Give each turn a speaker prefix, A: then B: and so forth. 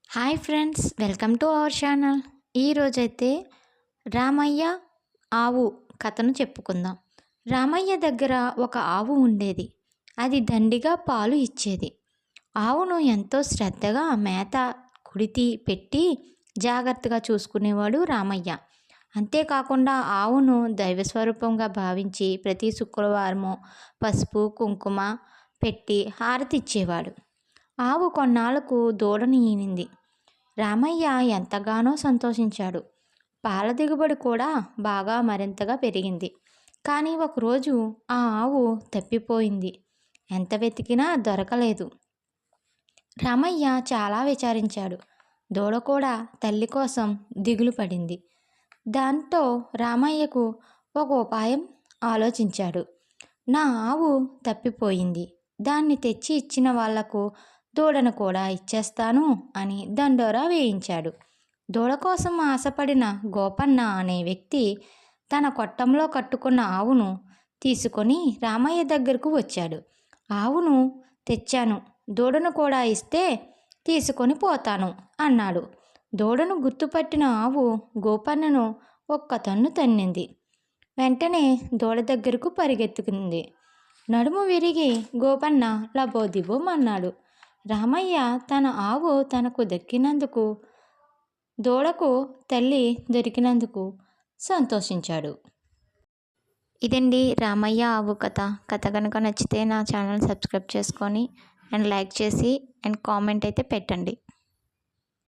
A: Hi friends, welcome to our channel. ఈరోజైతే రామయ్య ఆవు కథను చెప్పుకుందాం. రామయ్య దగ్గర ఒక ఆవు ఉండేది. అది దండిగా పాలు ఇచ్చేది. ఆవును ఎంతో శ్రద్ధగా మేత కుడితి పెట్టి జాగ్రత్తగా చూసుకునేవాడు రామయ్య. అంతేకాకుండా ఆవును దైవస్వరూపంగా భావించి ప్రతి శుక్రవారము పసుపు కుంకుమ పెట్టి హారతి ఇచ్చేవాడు. ఆవు కొన్నాళ్లకు దూడని ఈనింది. రామయ్య ఎంతగానో సంతోషించాడు. పాల దిగుబడి కూడా బాగా మరింతగా పెరిగింది. కానీ ఒకరోజు ఆ ఆవు తప్పిపోయింది. ఎంత వెతికినా దొరకలేదు. రామయ్య చాలా విచారించాడు. దూడ కూడా తల్లి కోసం దిగులు పడింది. దాంతో రామయ్యకు ఒక ఉపాయం ఆలోచించాడు. నా ఆవు తప్పిపోయింది, దాన్ని తెచ్చి ఇచ్చిన వాళ్లకు దూడను కూడా ఇచ్చేస్తాను అని దండోరా వేయించాడు. దూడ కోసం ఆశపడిన గోపన్న అనే వ్యక్తి తన కొట్టంలో కట్టుకున్న ఆవును తీసుకొని రామయ్య దగ్గరకు వచ్చాడు. ఆవును తెచ్చాను, దూడను కూడా ఇస్తే తీసుకొని పోతాను అన్నాడు. దూడను గుర్తుపట్టిన ఆవు గోపన్నను ఒక్క తన్ను తన్నింది. వెంటనే దూడ దగ్గరకు పరిగెత్తుకుంది. నడుము విరిగి గోపన్న లబోదిబోం అన్నాడు. రామయ్య తన ఆవు తనకు దక్కినందుకు, దూడకు తల్లి దొరికినందుకు సంతోషించాడు. ఇదండి రామయ్య ఆవు కథ. కథ కనుక నచ్చితే నా ఛానల్ సబ్స్క్రైబ్ చేసుకొని అండ్ లైక్ చేసి అండ్ కామెంట్ అయితే పెట్టండి.